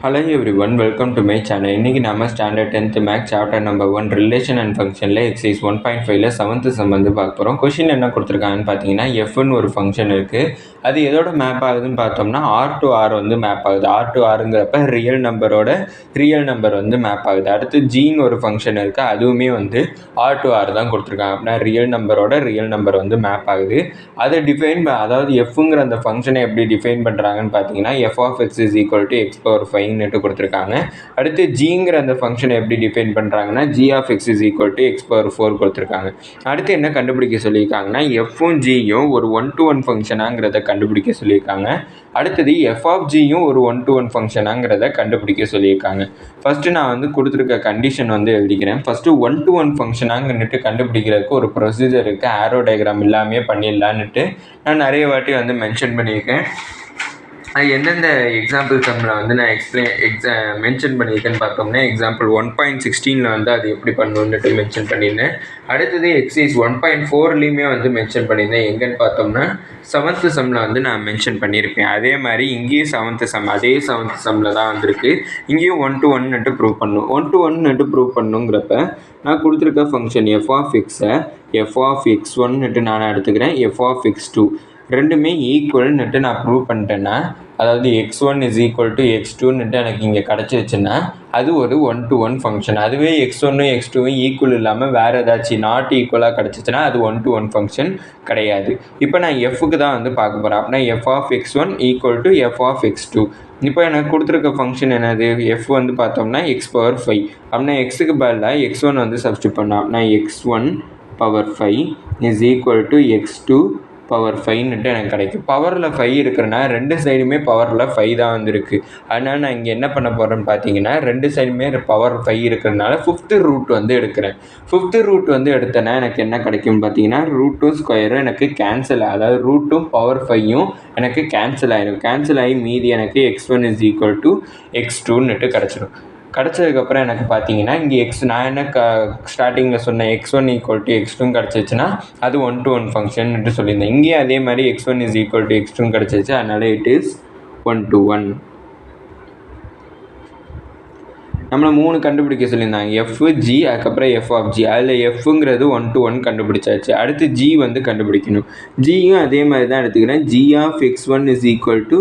Hello everyone, welcome to my channel. இன்னைக்கு நம்ம standard 10th maths chapter number 1 relation and ஃபங்க்ஷனில் exercise 1.5ல 7th sum வந்து பார்க்க போகிறோம். கொஷின் என்ன கொடுத்துருக்காங்கன்னு பார்த்தீங்கன்னா எஃப்னு ஒரு ஃபங்க்ஷன் இருக்குது. அது எதோட மேப் ஆகுதுன்னு பார்த்தோம்னா R to R வந்து மேப் ஆகுது. R to Rங்கிறப்ப ரியல் நம்பர் வந்து மேப் ஆகுது. அடுத்து ஜின்னு ஒரு ஃபங்க்ஷன் இருக்குது, அதுவுமே வந்து R to R தான் கொடுத்துருக்காங்க. அப்படின்னா ரியல் நம்பர் வந்து மேப் ஆகுது. அதை அதாவது எஃப்ங்கிற அந்த ஃபங்க்ஷனை எப்படி டிஃபைன் பண்ணுறாங்கன்னு பார்த்தீங்கன்னா f of x is equal to x power 5 கொடுத்துருக்காங்க. அடுத்து ஜிங்கிற அந்த ஃபங்க்ஷனை எப்படி டிஃபைன் பண்ணுறாங்கன்னா g of x is equal to x power 4 கொடுத்துருக்காங்க. அடுத்து என்ன கண்டுபிடிக்க சொல்லியிருக்காங்கன்னா எஃப்பும் ஜியும் ஒரு 1-to-1 ஃபங்க்ஷனாங்கிறத கண்டுபிடிக்க சொல்லியிருக்காங்க. அடுத்தது f of ஜியும் ஒரு 1-to-1 ஃபங்க்ஷனாங்கிறத கண்டுபிடிக்க சொல்லியிருக்காங்க. ஃபஸ்ட்டு நான் வந்து கொடுத்துருக்க கண்டிஷன் வந்து எழுதிக்கிறேன். ஃபஸ்ட்டு 1-to-1 ஃபங்க்ஷனாங்கன்னுட்டு கண்டுபிடிக்கிறதுக்கு ஒரு ப்ரொசீஜர் இருக்குது. ஆரோ டயக்ராம் இல்லாமே பண்ணிடலான்னுட்டு நான் நிறைய வாட்டி வந்து மென்ஷன் பண்ணியிருக்கேன். அது எந்தெந்த எக்ஸாம்பிள் சம்மில் வந்து நான் மென்ஷன் பண்ணியிருக்கேன்னு பார்த்தோம்னா எக்ஸாம்பிள் 1.16 வந்து அது எப்படி பண்ணணுன்னுட்டு மென்ஷன் பண்ணியிருந்தேன். அடுத்தது எக்ஸைஸ் 1.4லையுமே வந்து மென்ஷன் பண்ணியிருந்தேன். எங்கன்னு பார்த்தோம்னா 7th சம்மில் வந்து நான் மென்ஷன் பண்ணியிருப்பேன். அதே மாதிரி இங்கேயும் 7th சம்மில் தான் வந்திருக்கு. இங்கேயும் 1-to-1 ப்ரூவ் பண்ணணும். 1-to-1 ப்ரூவ் பண்ணுங்கிறப்ப நான் கொடுத்துருக்க function f of x-ஐ f of x1 நான் எடுத்துக்கிறேன், f of x2 ரெண்டுமே ஈக்குவல்னுட்டு நான் ப்ரூவ் பண்ணிட்டேன்னா, அதாவது x1 is equal to x2 எனக்கு இங்கே கிடச்சிருச்சுன்னா அது ஒரு 1-to-1 ஃபங்க்ஷன். அதுவே x1 x2 ஈக்குவல் இல்லாமல் வேறு ஏதாச்சும் நாட் ஈக்குவலாக கிடச்சிச்சுன்னா அது 1-to-1 ஃபங்க்ஷன் கிடையாது. இப்போ நான் எஃப்க்கு தான் வந்து பார்க்க போகிறேன். அப்படின்னா f of x1 equal to f of x2. இப்போ எனக்கு கொடுத்துருக்க ஃபங்க்ஷன் என்னது, எஃப் வந்து பார்த்தோம்னா x power 5. அப்படின்னா எக்ஸுக்கு பதிலாக x1 வந்து சப்ஸ்டியூட் பண்ணோம். அப்படின்னா x1 power 5 is equal to x2 power 5 எனக்கு கிடைக்கும். பவரில் 5 இருக்கிறனா ரெண்டு சைடுமே பவரில் 5 தான் வந்துருக்கு. அதனால் நான் இங்கே என்ன பண்ண போகிறேன்னு பார்த்தீங்கன்னா ரெண்டு சைடுமே பவர் 5 இருக்கிறதுனால 5th ரூட் வந்து எடுக்கிறேன். 5th ரூட் வந்து எடுத்தேன்னா எனக்கு என்ன கிடைக்கும்னு பார்த்தீங்கன்னா ரூட்டும் ஸ்கொயரும் எனக்கு கேன்சல், அதாவது ரூட்டும் பவர் 5ம் எனக்கு கேன்சல் ஆகிடும். கேன்சல் ஆகி மீதி எனக்கு x1 is equal to x2 கிடச்சிடும். கிடச்சதுக்கப்புறம் எனக்கு பார்த்தீங்கன்னா இங்கே நான் என்ன ஸ்டார்டிங்கில் சொன்னேன் x1 equal to x2 கிடச்சிச்சுன்னா அது 1-to-1 ஃபங்க்ஷன் சொல்லியிருந்தேன். இங்கேயே அதே மாதிரி x1 is equal to x2 கிடச்சிச்சு, அதனால் இட் இஸ் 1-to-1. நம்மளை 3 கண்டுபிடிக்க சொல்லியிருந்தாங்க, எஃப் ஜி அதுக்கப்புறம் எஃப் ஆஃப் ஜி. அதில் எஃப்ங்கிறது 1-to-1 கண்டுபிடிச்சாச்சு. அடுத்து ஜி வந்து கண்டுபிடிக்கணும். ஜியும் அதே மாதிரி தான் எடுத்துக்கிறேன். g of x1 is equal to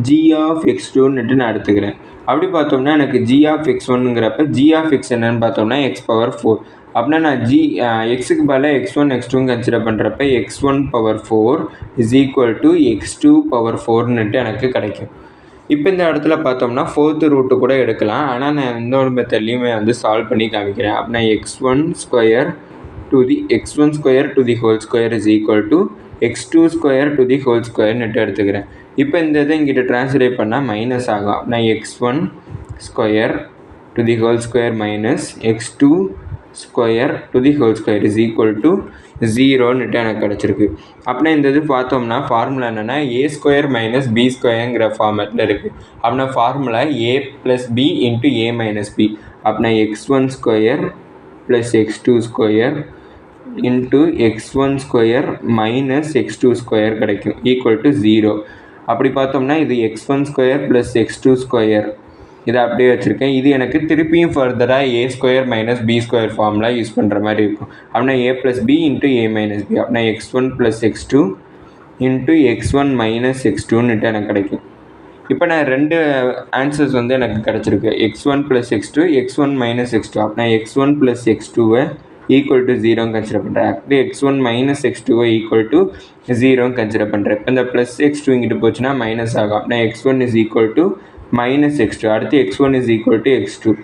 g of x2 நான் எடுத்துக்கிறேன். அப்படி பார்த்தோம்னா எனக்கு g of x1ங்கிறப்ப g of x என்னன்னு பார்த்தோம்னா x power 4. அப்படின்னா நான் எக்ஸுக்கு பதிலாக x1 x2 கன்சிடர் பண்ணுறப்ப x1 power 4 is equal to x2 power 4 எனக்கு கிடைக்கும். இப்போ இந்த இடத்துல பார்த்தோம்னா 4th ரூட்டு கூட எடுக்கலாம், ஆனால் நான் இந்த ஒரு மெத்தட்லையுமே வந்து சால்வ் பண்ணி காமிக்கிறேன். அப்படின்னா x1 square to the whole square is equal to x2 square to the whole square எடுத்துக்கிறேன். இப்போ இந்த இதை இங்கிட்ட ட்ரான்ஸ்லேட் பண்ணால் மைனஸ் ஆகும். அப்படின்னா x1 square to the whole square minus x2 square to the whole square is equal to 0 எனக்கு கிடச்சிருக்கு. அப்படின்னா இந்த இது பார்த்தோம்னா ஃபார்முலா என்னென்னா a square minus b squareங்கிற ஃபார்மேட்டில் இருக்குது. அப்படின்னா formula a plus b into a minus b. அப்படின்னா x1 square plus x2 square into x1 square minus x2 square கிடைக்கும் ஈக்குவல் டு 0. அப்படி பார்த்தோம்னா இது x1 square plus x2 square இதை அப்படியே வச்சுருக்கேன். இது எனக்கு திருப்பியும் ஃபர்தராக a square minus b square formula use பண்ணுற மாதிரி இருக்கும். அப்படின்னா a plus b into a minus b. அப்படின்னா x1 plus x2 into x1 minus x2 எனக்கு கிடைக்கும். இப்போ நான் ரெண்டு ஆன்சர்ஸ் வந்து எனக்கு கிடச்சிருக்கு, x1 plus x2 x1 minus x2. அப்படின்னா x1 plus x2வை ஈக்குவல் டு 0 கன்சிடர் பண்ணுறேன். அப்படி x1 மைனஸ் x2வை ஈக்குவல் டு 0 கன்சிடர் பண்ணுறேன். இப்போ இந்த ப்ளஸ் x2 இங்கிட்டு போச்சுன்னா மைனஸ் ஆகும். அப்படின்னா x1 is equal to minus x2. அடுத்து x1 is equal to x2.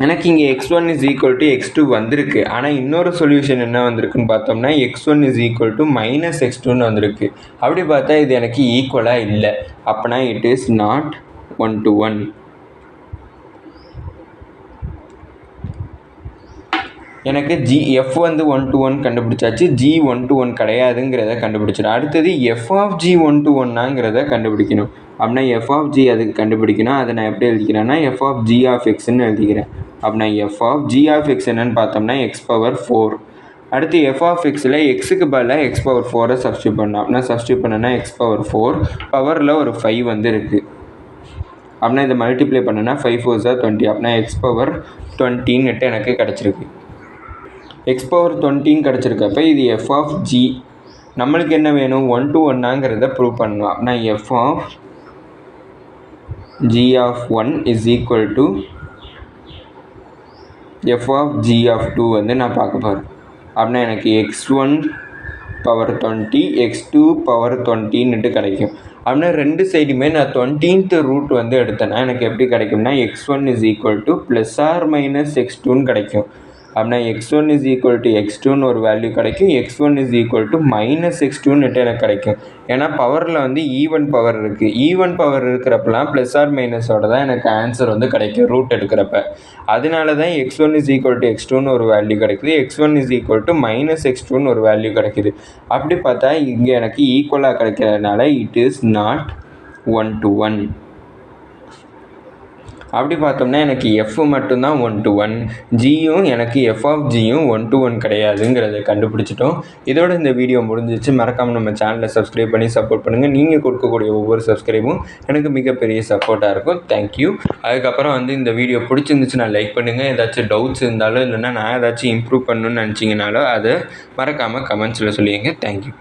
எனக்கு இங்கே x1 is equal to x2 வந்திருக்கு. ஆனால் இன்னொரு சொல்யூஷன் என்ன வந்திருக்குன்னு பார்த்தோம்னா x1 is equal to minus x2ன்னு வந்திருக்கு. அப்படி பார்த்தா இது எனக்கு ஈக்குவலாக இல்லை. அப்படின்னா இட் இஸ் நாட் 1-to-1. எனக்கு எஃப் வந்து 1-to-1 கண்டுபிடிச்சாச்சு, ஜி 1-to-1 கிடையாதுங்கிறத கண்டுபிடிச்சிடும். அடுத்தது எஃப் ஆஃப் ஜி 1-to-1ங்கிறத கண்டுபிடிக்கணும். அப்படின்னா எஃப் ஆஃப் ஜி அதுக்கு கண்டுபிடிக்கணும். அதை நான் எப்படி எழுதிக்கிறேன்னா எஃப் ஆஃப் ஜி ஆஃப் எக்ஸ்ன்னு எழுதிக்கிறேன். அப்படின்னா f of g of x என்னன்னு பார்த்தோம்னா எக்ஸ் பவர் 4. அடுத்து எஃப் ஆஃப் எக்ஸில் எக்ஸுக்கு பதிலாக எக்ஸ் பவர் 4 சப்ஸ்டியூட் பண்ணோம். அப்படின்னா சப்ஸ்டியூட் பண்ணோன்னா எக்ஸ் பவர் 4 பவரில் ஒரு 5 வந்து இருக்குது. அப்படின்னா இதை மல்டிப்ளை பண்ணனா 5 4 20 அப்படின்னா எக்ஸ் பவர் 20 எனக்கு கிடச்சிருக்கு. எக்ஸ் பவர் 20 கிடச்சிருக்கப்ப இது எஃப் ஆஃப் ஜி. நம்மளுக்கு என்ன வேணும், 1 to 1ங்கிறத ப்ரூவ் பண்ணணும். அப்படின்னா f of g of 1 is equal to f of g of 2 வந்து நான் பார்க்க போகிறேன். அப்படின்னா எனக்கு x1 பவர் 20 x2 பவர் 20 கிடைக்கும். அப்படின்னா ரெண்டு சைடுமே நான் 20th ரூட் வந்து எடுத்தேன்னா எனக்கு எப்படி கிடைக்கும்னா x1 is equal to plus or minus x2 கிடைக்கும். அப்படின்னா x1 is equal to x2 ஒரு வேல்யூ கிடைக்கும், x1 is equal to minus x2 எனக்கு கிடைக்கும். ஏன்னா பவரில் வந்து ஈவன் பவர் இருக்குது. ஈவன் பவர் இருக்கிறப்பலாம் ப்ளஸ் ஆர் மைனஸோட தான் எனக்கு ஆன்சர் வந்து கிடைக்கும் ரூட் எடுக்கிறப்ப. அதனால தான் x1 is equal to x2 ஒரு வேல்யூ கிடைக்குது, x1 is equal to minus x2 ஒரு வேல்யூ கிடைக்குது. அப்படி பார்த்தா இங்கே எனக்கு ஈக்குவலாக கிடைக்கிறதுனால இட் இஸ் நாட் 1 to 1. அப்படி பார்த்தோம்னா எனக்கு எஃப் மட்டும்தான் 1 to 1, ஜியும் எனக்கு எஃப் ஆஃப் ஜியும் 1 to 1 கிடையாதுங்கிறத கண்டுபிடிச்சிட்டோம். இதோட இந்த வீடியோ முடிஞ்சிச்சு. மறக்காமல் நம்ம சேனலை சப்ஸ்கிரைப் பண்ணி சப்போர்ட் பண்ணுங்கள். நீங்கள் கொடுக்கக்கூடிய ஒவ்வொரு சப்ஸ்கிரைபும் எனக்கு மிகப்பெரிய சப்போர்ட்டாக இருக்கும். தேங்க்யூ. அதுக்கப்புறம் வந்து இந்த வீடியோ பிடிச்சிருந்துச்சுன்னா லைக் பண்ணுங்கள். ஏதாச்சும் டவுட்ஸ் இருந்தாலும் இல்லைன்னா நான் ஏதாச்சும் இம்ப்ரூவ் பண்ணணும்னு நினச்சிங்கனாலும் அதை மறக்காமல் கமெண்ட்ஸில் சொல்லிடுங்க. தேங்க்யூ.